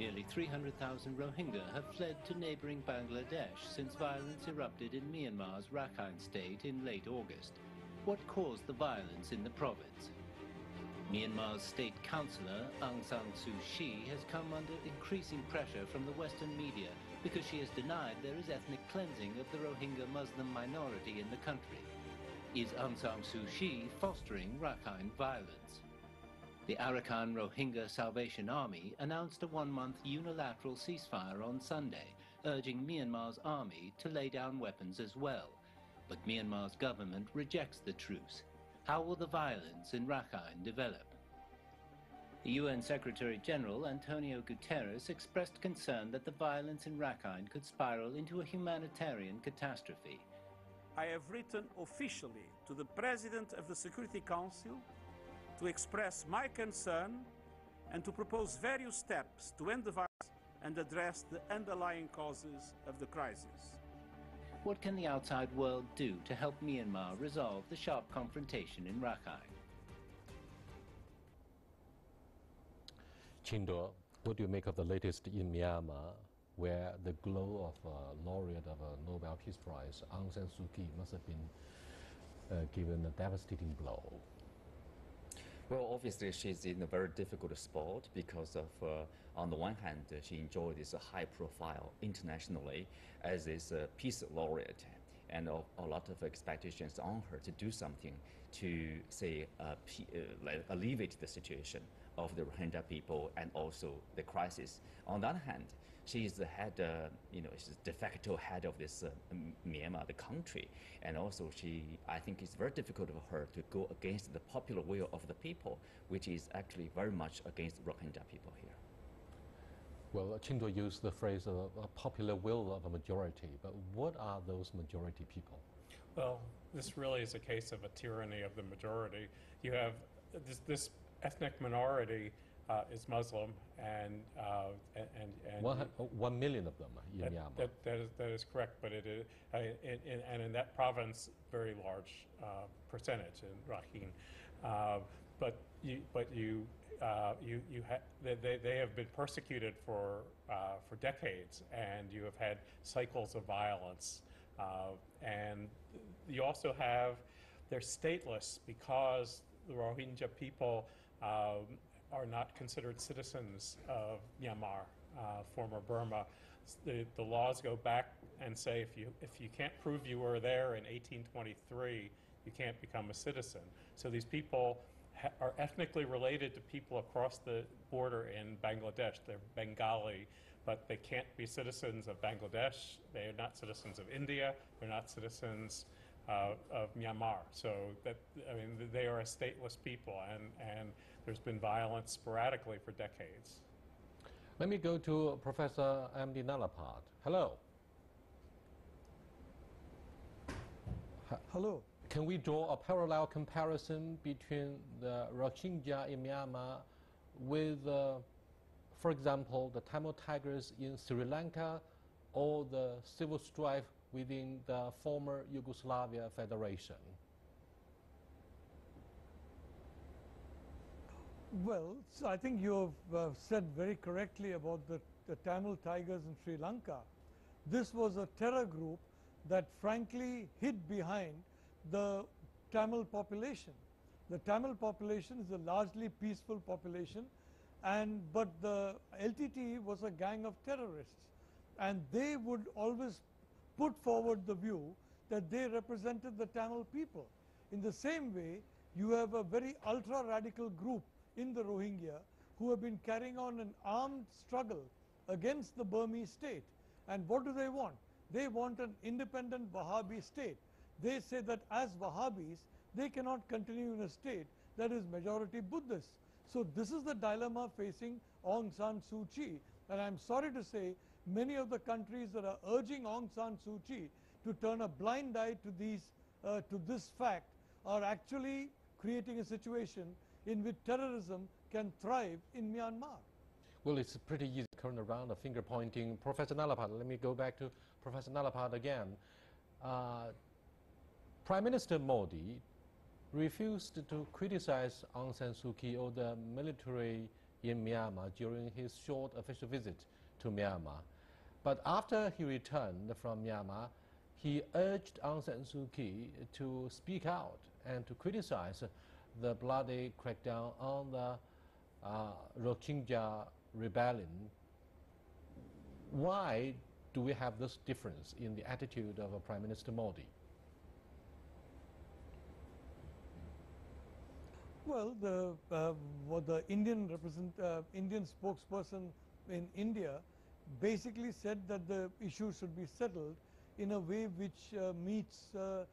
Nearly 300,000 Rohingya have fled to neighboring Bangladesh since violence erupted in Myanmar's Rakhine state in late August. What caused the violence in the province? Myanmar's state councillor, Aung San Suu Kyi, has come under increasing pressure from the Western media because she has denied there is ethnic cleansing of the Rohingya Muslim minority in the country. Is Aung San Suu Kyi fostering Rakhine violence? The Arakan Rohingya Salvation Army announced a one-month unilateral ceasefire on Sunday, urging Myanmar's army to lay down weapons as well. But Myanmar's government rejects the truce. How will the violence in Rakhine develop? The UN Secretary-General Antonio Guterres expressed concern that the violence in Rakhine could spiral into a humanitarian catastrophe. I have written officially to the President of the Security Council to express my concern and to propose various steps to end the violence and address the underlying causes of the crisis. What can the outside world do to help Myanmar resolve the sharp confrontation in Rakhine? Chindo, what do you make of the latest in Myanmar, where the glow of a laureate of a Nobel Peace Prize, Aung San Suu Kyi, must have been given a devastating blow? Well, obviously, she's in a very difficult spot because of, on the one hand, she enjoyed this high profile internationally as this peace laureate, and a lot of expectations on her to do something to, say, alleviate the situation of the Rohingya people and also the crisis. On the other hand, she is the head, she's the de facto head of this Myanmar, the country, and also I think it's very difficult for her to go against the popular will of the people, which is actually very much against Rohingya people here. Well, Chindo used the phrase a popular will of a majority, but what are those majority people? Well, this really is a case of a tyranny of the majority. You have this ethnic minority is Muslim, and 1 million of them in Myanmar. That is correct, but it is, and in that province, very large percentage in Rakhine. They have been persecuted for decades, and you have had cycles of violence, and you also have they're stateless because the Rohingya people are not considered citizens of Myanmar, former Burma. The laws go back and say if you can't prove you were there in 1823, you can't become a citizen. So these people are ethnically related to people across the border in Bangladesh. They're Bengali, but they can't be citizens of Bangladesh. They are not citizens of India. They're not citizens of Myanmar. So they are a stateless people, and there's been violence sporadically for decades. Let me go to Professor M.D. Nalapad. Hello. Hello. Can we draw a parallel comparison between the Rohingya in Myanmar with, for example, the Tamil Tigers in Sri Lanka or the civil strife within the former Yugoslavia Federation? Well, so I think you have said very correctly about the Tamil Tigers in Sri Lanka. This was a terror group that frankly hid behind the Tamil population. The Tamil population is a largely peaceful population, but the LTTE was a gang of terrorists, and they would always put forward the view that they represented the Tamil people. In the same way, you have a very ultra-radical group in the Rohingya who have been carrying on an armed struggle against the Burmese state. And what do they want? They want an independent Wahhabi state. They say that as Wahhabis, they cannot continue in a state that is majority Buddhist. So this is the dilemma facing Aung San Suu Kyi. And I'm sorry to say, many of the countries that are urging Aung San Suu Kyi to turn a blind eye to this fact are actually creating a situation in which terrorism can thrive in Myanmar. Well, it's pretty easy to turn around the finger pointing. Professor Nalapad, let me go back to Professor Nalapad again. Prime Minister Modi refused to criticize Aung San Suu Kyi or the military in Myanmar during his short official visit to Myanmar. But after he returned from Myanmar, he urged Aung San Suu Kyi to speak out and to criticize the bloody crackdown on the Rohingya rebellion. Why do we have this difference in the attitude of Prime Minister Modi? Well, the Indian spokesperson in India basically said that the issue should be settled in a way which meets the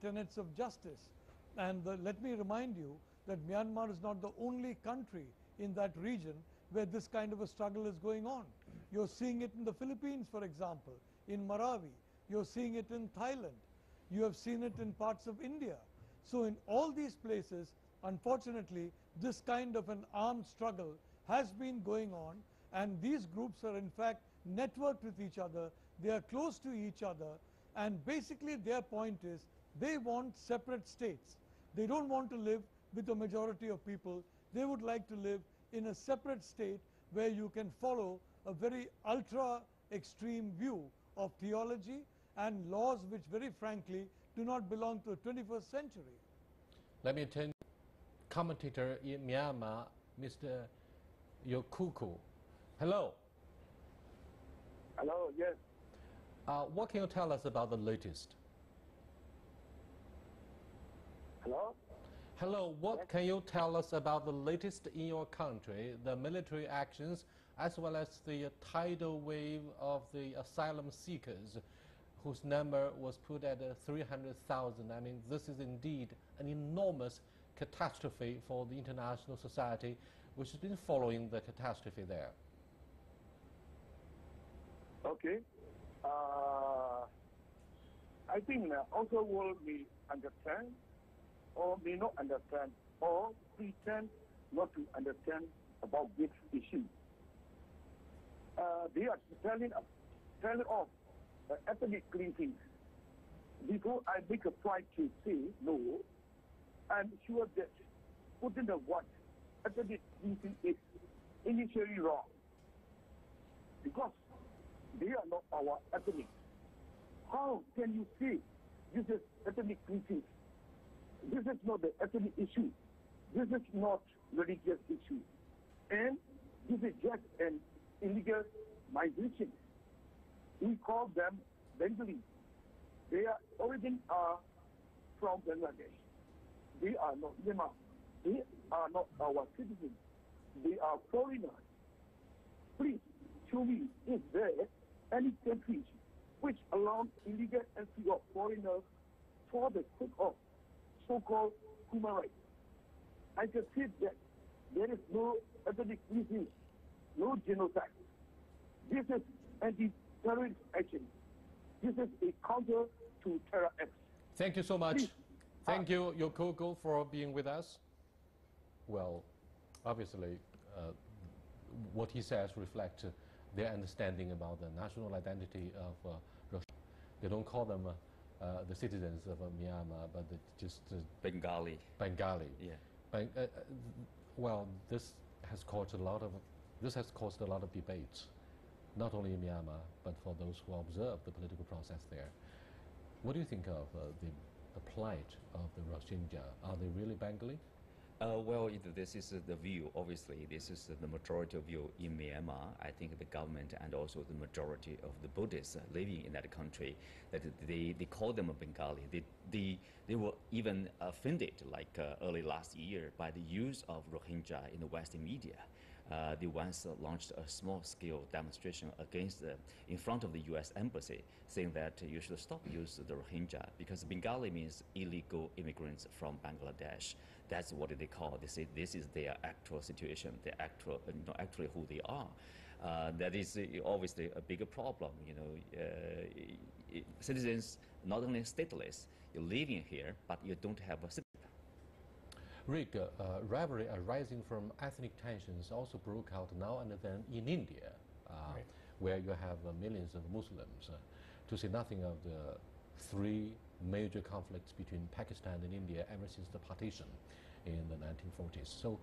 tenets of justice. And let me remind you that Myanmar is not the only country in that region where this kind of a struggle is going on. You're seeing it in the Philippines, for example, in Marawi. You're seeing it in Thailand. You have seen it in parts of India. So in all these places, unfortunately, this kind of an armed struggle has been going on, and these groups are in fact networked with each other. They are close to each other, and basically their point is they want separate states. They don't want to live with the majority of people. They would like to live in a separate state where you can follow a very ultra extreme view of theology and laws which very frankly do not belong to the 21st century. Let me turn commentator in Myanmar, Mr. Yokuku. Hello. Hello, yes. What can you tell us about the latest? Hello? Hello, what can you tell us about the latest in your country, the military actions, as well as the tidal wave of the asylum seekers, whose number was put at 300,000? I mean, this is indeed an enormous catastrophe for the international society, which has been following the catastrophe there. Okay. I think also will may understand or may not understand or pretend not to understand about this issue. They are telling off ethnic cleansing. Before I make a point to say no, I'm sure that putting the word ethnic cleansing is initially wrong, because they are not our ethnic. How can you say this is ethnic cleansing? This is not the ethnic issue. This is not religious issue. And this is just an illegal migration. We call them Bengali. Their origin are from Bangladesh. They are not Myanmar. They are not our citizens. They are foreigners. Please show me, is there any countries which allow illegal entry of foreigners for the sake of so-called human rights? I can say that there is no ethnic cleansing, no genocide. This is anti-terrorist action. This is a counter to terror acts. Thank you so much. Please. Thank you, Yokoko, for being with us. Well, obviously, what he says reflects their understanding about the national identity of Russia. They don't call them the citizens of Myanmar, but just Bengali. Bengali. Yeah. Well, this has caused a lot of debates, not only in Myanmar, but for those who observe the political process there. What do you think of the plight of the Rohingya? Are they really Bengali? Well, this is the view. Obviously, this is the majority of view in Myanmar. I think the government and also the majority of the Buddhists living in that country, that they call them a Bengali. They were even offended, like early last year, by the use of Rohingya in the Western media. They once launched a small-scale demonstration against in front of the U.S. embassy, saying that you should stop using the Rohingya because Bengali means illegal immigrants from Bangladesh. That's what they call. They say this is their actual situation, actually who they are. That is obviously a bigger problem. Citizens not only stateless, you're living here, but you don't have a citizenship. Rick, rivalry arising from ethnic tensions also broke out now and then in India, Right. where you have millions of Muslims, to say nothing of the three major conflicts between Pakistan and India ever since the partition in the 1940s. So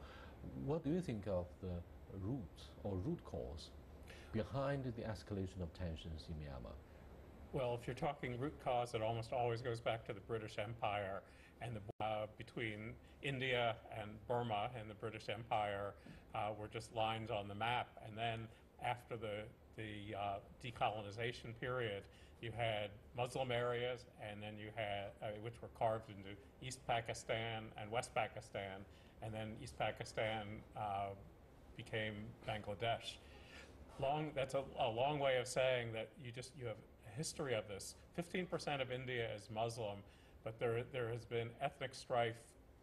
what do you think of the root or root cause behind the escalation of tensions in Myanmar? Well, if you're talking root cause, it almost always goes back to the British Empire and between India and Burma and the British Empire were just lines on the map. And then after the decolonization period, you had Muslim areas, and then you had which were carved into East Pakistan and West Pakistan, and then East Pakistan became Bangladesh. That's a long way of saying that you have a history of this. 15% of India is Muslim, but there has been ethnic strife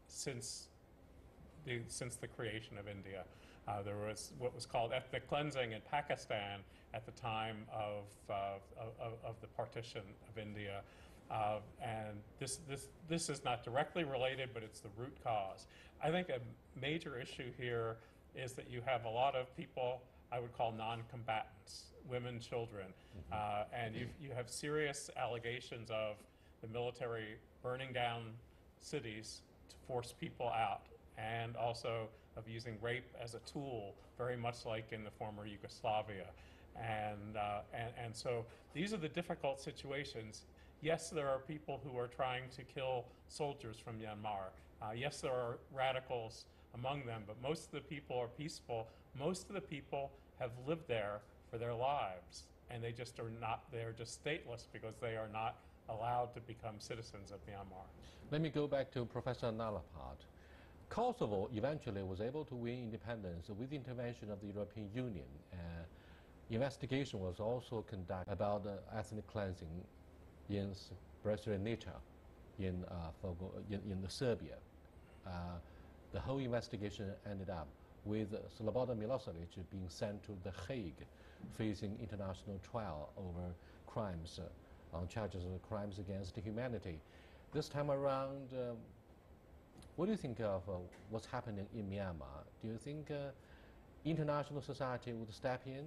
since the creation of India. There was what was called ethnic cleansing in Pakistan at the time of the partition of India. And this is not directly related, but it's the root cause. I think a major issue here is that you have a lot of people I would call non-combatants, women, children, and you have serious allegations of the military burning down cities to force people out, and also of using rape as a tool, very much like in the former Yugoslavia. And so these are the difficult situations. Yes, there are people who are trying to kill soldiers from Myanmar. Yes, there are radicals among them, but most of the people are peaceful. Most of the people have lived there for their lives, and they just are not, they're just stateless because they are not allowed to become citizens of Myanmar. Let me go back to Professor Nalapart. Kosovo eventually was able to win independence with the intervention of the European Union. Investigation was also conducted about ethnic cleansing in Srebrenica in Serbia. The whole investigation ended up with Slobodan Milosevic being sent to The Hague, facing international trial over crimes, on charges of crimes against humanity. This time around, what do you think of what's happening in Myanmar? Do you think international society would step in?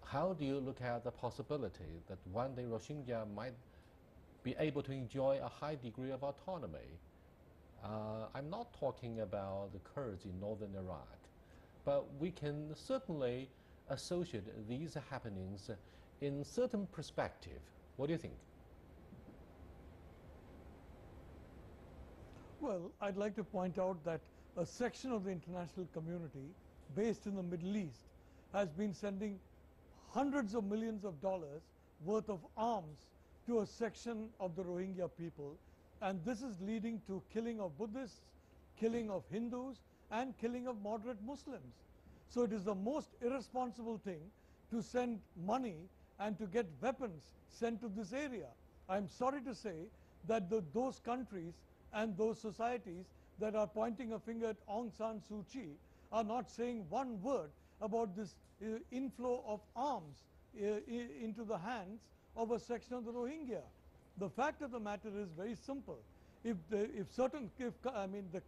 How do you look at the possibility that one day Rohingya might be able to enjoy a high degree of autonomy? I'm not talking about the Kurds in northern Iraq, but we can certainly associate these happenings in certain perspective. What do you think? Well, I'd like to point out that a section of the international community based in the Middle East has been sending hundreds of millions of dollars worth of arms to a section of the Rohingya people, and this is leading to killing of Buddhists, killing of Hindus, and killing of moderate Muslims. So it is the most irresponsible thing to send money and to get weapons sent to this area. I'm sorry to say that those countries and those societies that are pointing a finger at Aung San Suu Kyi are not saying one word about this inflow of arms into the hands of a section of the Rohingya. The fact of the matter is very simple. If the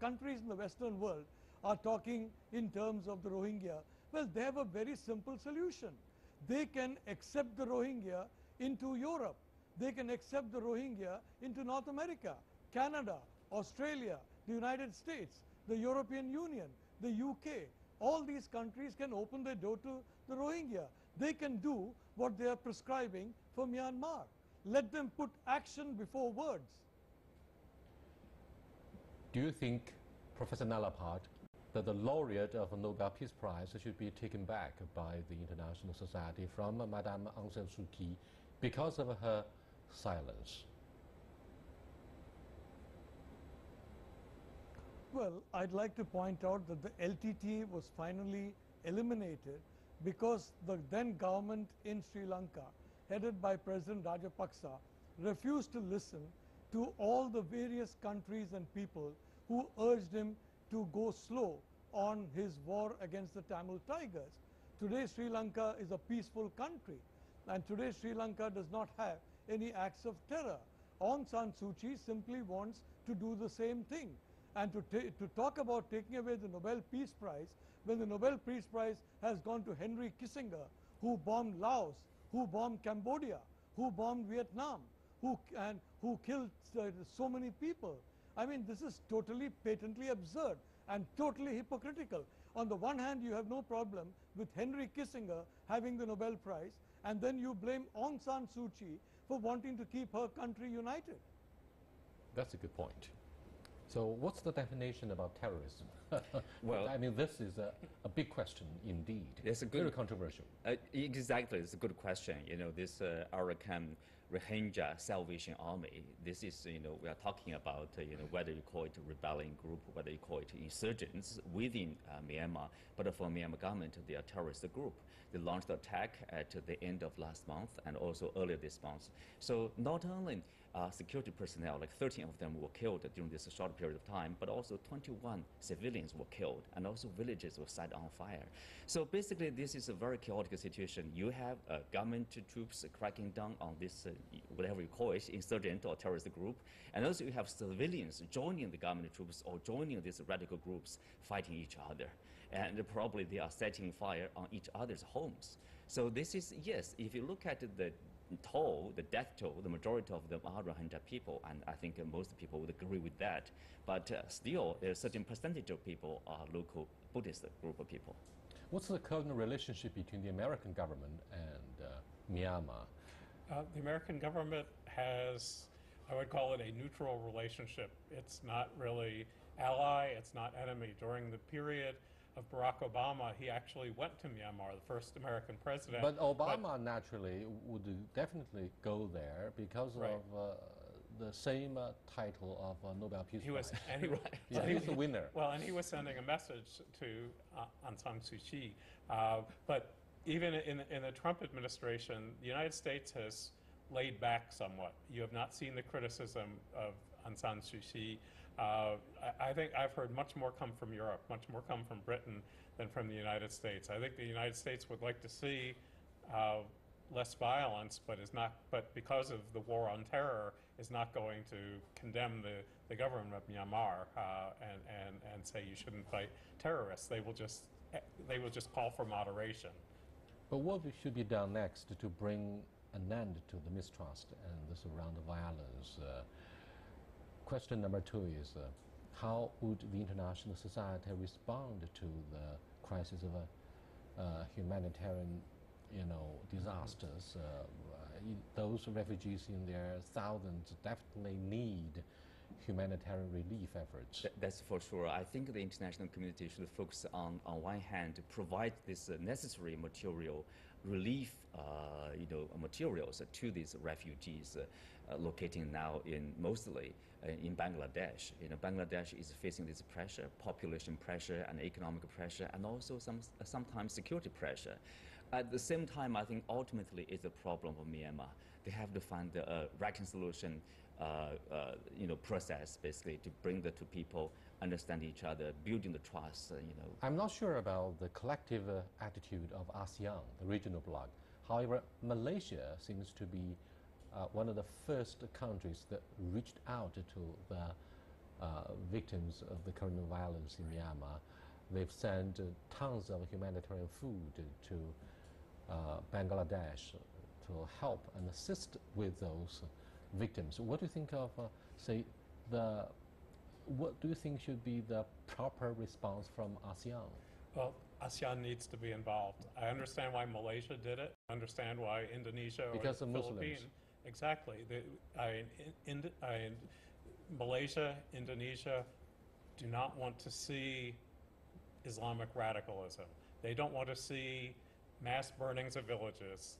countries in the Western world are talking in terms of the Rohingya, well, they have a very simple solution. They can accept the Rohingya into Europe. They can accept the Rohingya into North America, Canada, Australia, the United States, the European Union, the UK. All these countries can open their door to the Rohingya. They can do what they are prescribing for Myanmar. Let them put action before words. Do you think, Professor Nalapart, that the laureate of the Nobel Peace Prize should be taken back by the international society from Madame Aung San Suu Kyi because of her silence? Well, I'd like to point out that the LTT was finally eliminated because the then government in Sri Lanka, headed by President Rajapaksa, refused to listen to all the various countries and people who urged him to go slow on his war against the Tamil Tigers. Today Sri Lanka is a peaceful country, and today Sri Lanka does not have any acts of terror. Aung San Suu Kyi simply wants to do the same thing. And to talk about taking away the Nobel Peace Prize, when the Nobel Peace Prize has gone to Henry Kissinger, who bombed Laos, who bombed Cambodia, who bombed Vietnam, who killed so many people. I mean, this is totally patently absurd and totally hypocritical. On the one hand, you have no problem with Henry Kissinger having the Nobel Prize, and then you blame Aung San Suu Kyi for wanting to keep her country united. That's a good point. So what's the definition about terrorism? Well, I mean, this is a big question indeed. It's a good, very controversial. Exactly, it's a good question. You know, this Arakan Rohingya Salvation Army, this is, you know, we are talking about, you know, whether you call it a rebellion group, whether you call it insurgents within Myanmar, but for Myanmar government, they are a terrorist group. They launched the attack at the end of last month and also earlier this month. So not only security personnel, like 13 of them were killed during this short period of time, but also 21 civilians were killed, and also villages were set on fire. So basically, this is a very chaotic situation. You have government troops cracking down on this, whatever you call it, insurgent or terrorist group, and also you have civilians joining the government troops or joining these radical groups fighting each other. And probably they are setting fire on each other's homes. So this is, yes, if you look at the toll, the death toll, the majority of them are Rohingya people, and I think most people would agree with that. But still, a certain percentage of people are local Buddhist group of people. What's the current relationship between the American government and Myanmar? The American government has, I would call it a neutral relationship. It's not really ally, it's not enemy. During the period of Barack Obama, he actually went to Myanmar, the first American president. But Obama naturally would definitely go there because Right. of the same title of Nobel Peace He was, Prize. and he, Yeah, he was the winner. Well, and he was sending a message to Aung San Suu Kyi. But even in the Trump administration, the United States has laid back somewhat. You have not seen the criticism of Aung San Suu Kyi. I think I've heard much more come from Europe, much more come from Britain than from the United States. I think the United States would like to see less violence, but is not. But because of the war on terror, is not going to condemn the government of Myanmar and say you shouldn't fight terrorists. They will just call for moderation. But what should be done next to bring an end to the mistrust and the surrounding violence? Question number 2 is, how would the international society respond to the crisis of humanitarian, disasters? Those refugees in their thousands definitely need humanitarian relief efforts. That's for sure. I think the international community should focus on one hand, to provide this necessary material relief, materials to these refugees locating now mostly in Bangladesh. Bangladesh is facing this pressure, population pressure and economic pressure, and also sometimes security pressure. At the same time, I think ultimately it's a problem of Myanmar. They have to find a reconciliation process, basically, to bring the two people, understand each other, building the trust. I'm not sure about the collective attitude of ASEAN, the regional bloc. However, Malaysia seems to be one of the first countries that reached out to the victims of the current violence in Myanmar. They've sent tons of humanitarian food to Bangladesh to help and assist with those victims. What do you think of, what do you think should be the proper response from ASEAN? Well, ASEAN needs to be involved. I understand why Malaysia did it. I understand why Indonesia because or of the Muslims. Philippines. Exactly. Malaysia, Indonesia do not want to see Islamic radicalism. They don't want to see mass burnings of villages,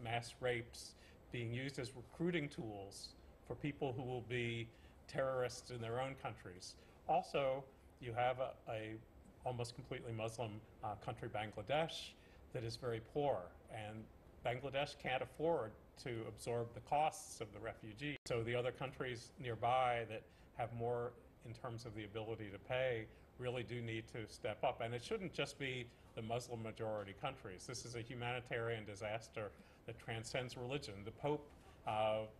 mass rapes being used as recruiting tools for people who will be terrorists in their own countries. Also, you have a almost completely Muslim country, Bangladesh, that is very poor, and Bangladesh can't afford to absorb the costs of the refugees. So the other countries nearby that have more in terms of the ability to pay really do need to step up. And it shouldn't just be the Muslim majority countries. This is a humanitarian disaster that transcends religion. The Pope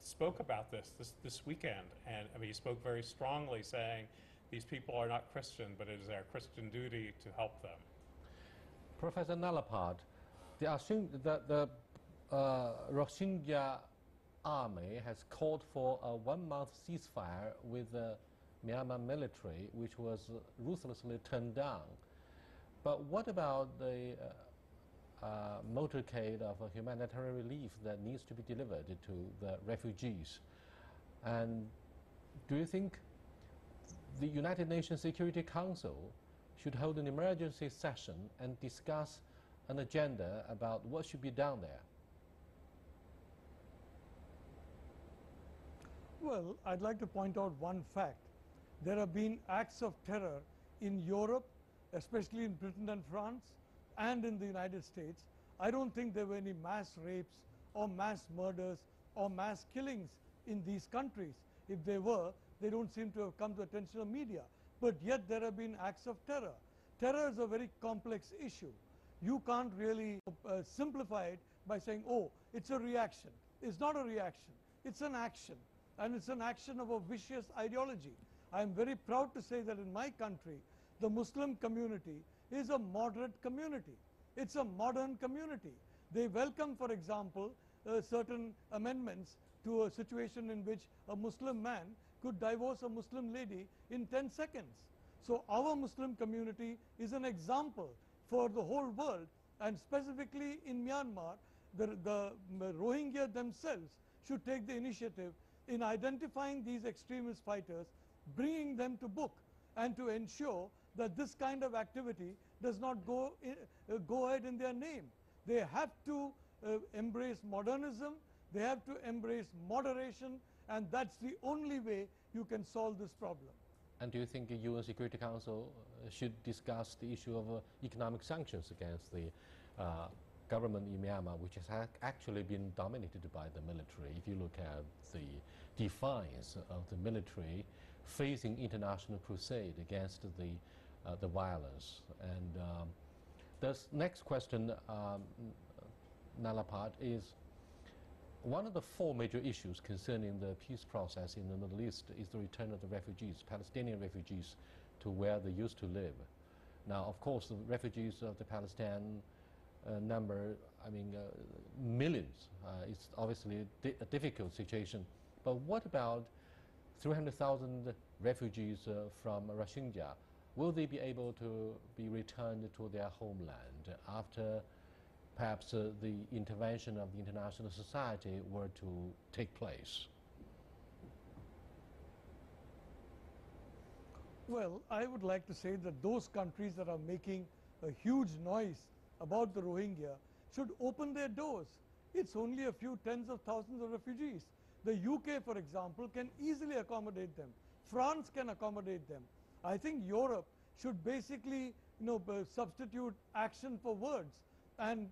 spoke about this weekend, and he spoke very strongly, saying these people are not Christian, but it is our Christian duty to help them. Professor Nalapad, the Rohingya army has called for a 1-month ceasefire with the Myanmar military, which was ruthlessly turned down. But what about the motorcade of humanitarian relief that needs to be delivered to the refugees? And do you think the United Nations Security Council should hold an emergency session and discuss an agenda about what should be done there? Well, I'd like to point out one fact. There have been acts of terror in Europe, especially in Britain and France, and in the United States. I don't think there were any mass rapes or mass murders or mass killings in these countries. If they were, they don't seem to have come to the attention of media. But yet there have been acts of terror. Terror is a very complex issue. You can't really simplify it by saying, oh, it's a reaction. It's not a reaction. It's an action. And it's an action of a vicious ideology. I'm very proud to say that in my country, the Muslim community is a moderate community. It's a modern community. They welcome, for example, certain amendments to a situation in which a Muslim man could divorce a Muslim lady in 10 seconds. So our Muslim community is an example for the whole world, and specifically in Myanmar, the Rohingya themselves should take the initiative in identifying these extremist fighters, bringing them to book, and to ensure that this kind of activity does not go ahead in their name. They have to embrace modernism, they have to embrace moderation, and that's the only way you can solve this problem. And do you think the UN Security Council should discuss the issue of economic sanctions against the government in Myanmar, which has actually been dominated by the military? If you look at the defiance of the military facing international crusade against the violence. And the next question, Nalapat, is one of the four major issues concerning the peace process in the Middle East is the return of the refugees, Palestinian refugees, to where they used to live. Now, of course, the refugees of the Palestine number, millions. It's obviously a difficult situation. But what about 300,000 refugees from Rohingya? Will they be able to be returned to their homeland after perhaps the intervention of the international society were to take place? Well, I would like to say that those countries that are making a huge noise about the Rohingya should open their doors. It's only a few tens of thousands of refugees. The UK, for example, can easily accommodate them. France can accommodate them. I think Europe should basically substitute action for words and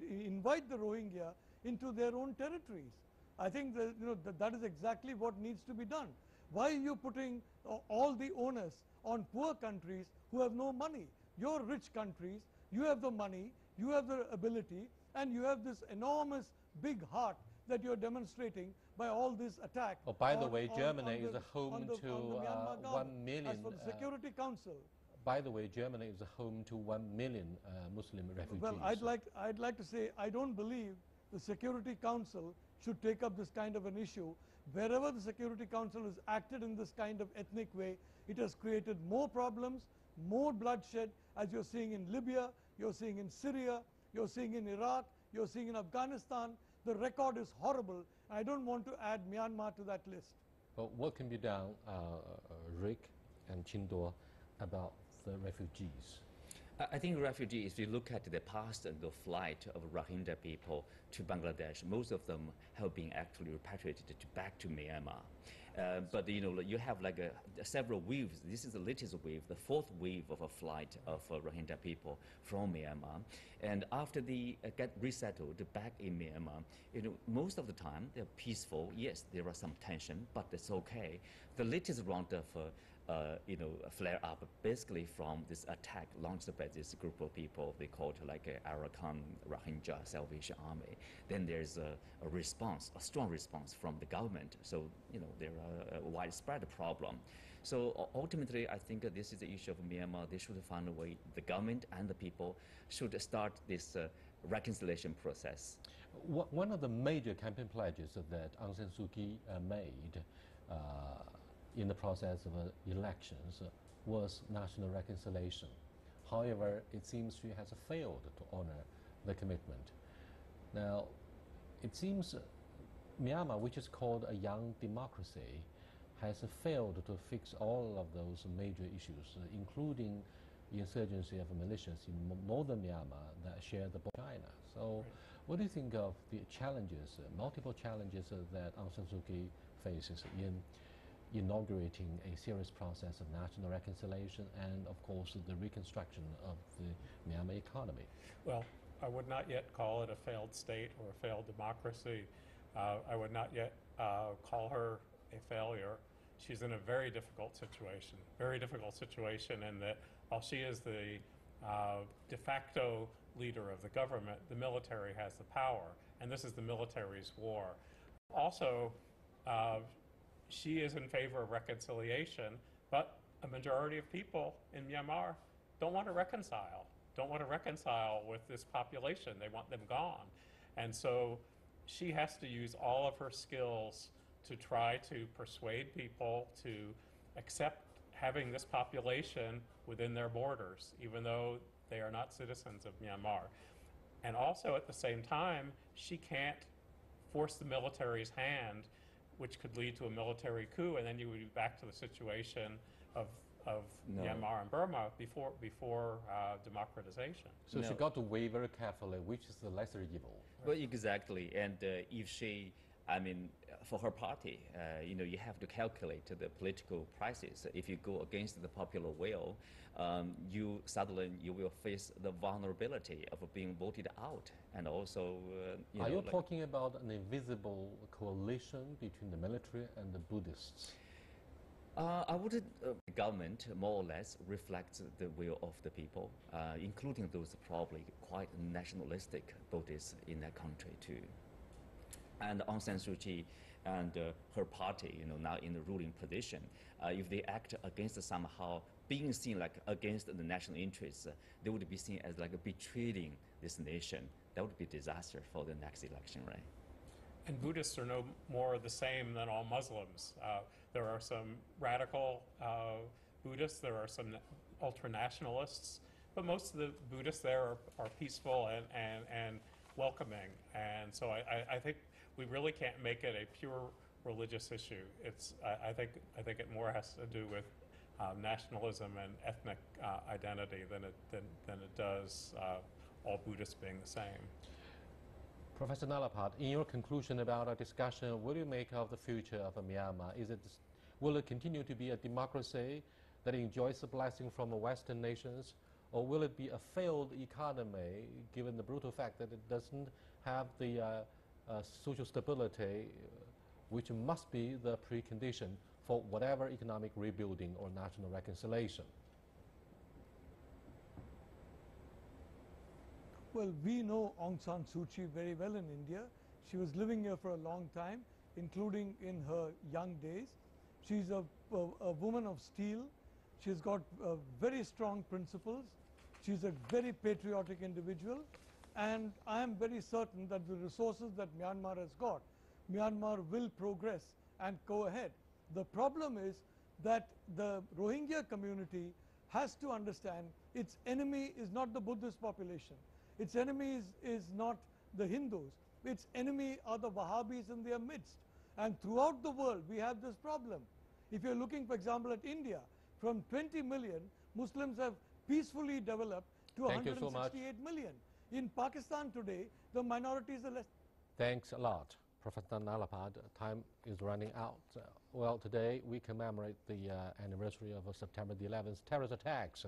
invite the Rohingya into their own territories. I think that is exactly what needs to be done. Why are you putting all the onus on poor countries who have no money? You're rich countries, you have the money, you have the ability, and you have this enormous big heart that you're demonstrating by all this attack. Oh, by the way, Germany is home to 1 million. As for the Security Council. By the way, Germany is home to 1 million Muslim refugees. Well, I'd like to say I don't believe the Security Council should take up this kind of an issue. Wherever the Security Council has acted in this kind of ethnic way, it has created more problems, more bloodshed, as you're seeing in Libya, you're seeing in Syria, you're seeing in Iraq, you're seeing in Afghanistan. The record is horrible. I don't want to add Myanmar to that list. But what can be done, Rick and Chindor, about the refugees? I think refugees, if you look at the past and the flight of Rohingya people to Bangladesh, most of them have been actually repatriated back to Myanmar. But you have several waves. This is the latest wave, the fourth wave of a flight of Rohingya people from Myanmar. And after they get resettled back in Myanmar, most of the time they're peaceful. Yes, there are some tension, but it's okay. The latest round of flare up basically from this attack launched by this group of people. They call it Arakan Rohingya Salvation Army. Then there's a response, a strong response from the government. So there are a widespread problem. So ultimately, I think this is the issue of Myanmar. They should find a way. The government and the people should start this reconciliation process. One of the major campaign pledges that Aung San Suu Kyi made in the process of elections was national reconciliation. However, it seems she has failed to honor the commitment. Now, it seems Myanmar, which is called a young democracy, has failed to fix all of those major issues, including the insurgency of militias in northern Myanmar that share the border with China. So, what do you think of the challenges, multiple challenges that Aung San Suu Kyi faces in inaugurating a serious process of national reconciliation and, of course, the reconstruction of the Myanmar economy? Well, I would not yet call it a failed state or a failed democracy. I would not yet call her a failure. She's in a very difficult situation in that while she is the de facto leader of the government, the military has the power, and this is the military's war. Also, she is in favor of reconciliation, but a majority of people in Myanmar don't want to reconcile with this population. They want them gone. And so she has to use all of her skills to try to persuade people to accept having this population within their borders, even though they are not citizens of Myanmar. And also at the same time, she can't force the military's hand, which could lead to a military coup, and then you would be back to the situation of Myanmar and Burma before democratization. So she got to weigh very carefully which is the lesser evil. Well, exactly. And if she, I mean, for her party, you have to calculate the political prices. If you go against the popular will, you will face the vulnerability of being voted out. And also, are you talking about an invisible coalition between the military and the Buddhists? I would the government more or less reflects the will of the people, including those probably quite nationalistic Buddhists in that country too. And Aung San Suu Kyi and her party, now in the ruling position, if they act against somehow being seen like against the national interests, they would be seen as like betraying this nation. That would be disaster for the next election, right? And Buddhists are no more the same than all Muslims. There are some radical Buddhists, there are some ultra-nationalists, but most of the Buddhists there are peaceful and welcoming. And so I think we really can't make it a pure religious issue. I think it more has to do with nationalism and ethnic identity than it does all Buddhists being the same. Professor Nalapat, in your conclusion about our discussion, what do you make of the future of Myanmar? Will it continue to be a democracy that enjoys the blessing from Western nations, or will it be a failed economy, given the brutal fact that it doesn't have the social stability, which must be the precondition for whatever economic rebuilding or national reconciliation? Well, we know Aung San Suu Kyi very well in India. She was living here for a long time, including in her young days. She's a woman of steel. She's got very strong principles. She's a very patriotic individual. And I am very certain that the resources that Myanmar has got, Myanmar will progress and go ahead. The problem is that the Rohingya community has to understand its enemy is not the Buddhist population. Its enemy is not the Hindus. Its enemy are the Wahhabis in their midst. And throughout the world, we have this problem. If you're looking, for example, at India, from 20 million, Muslims have peacefully developed to 168 million. In Pakistan today, the minorities are less. Thanks a lot, Professor Nalapat. Time is running out. Well, today we commemorate the anniversary of September the 11th terrorist attacks.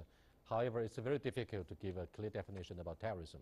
However, it's very difficult to give a clear definition about terrorism.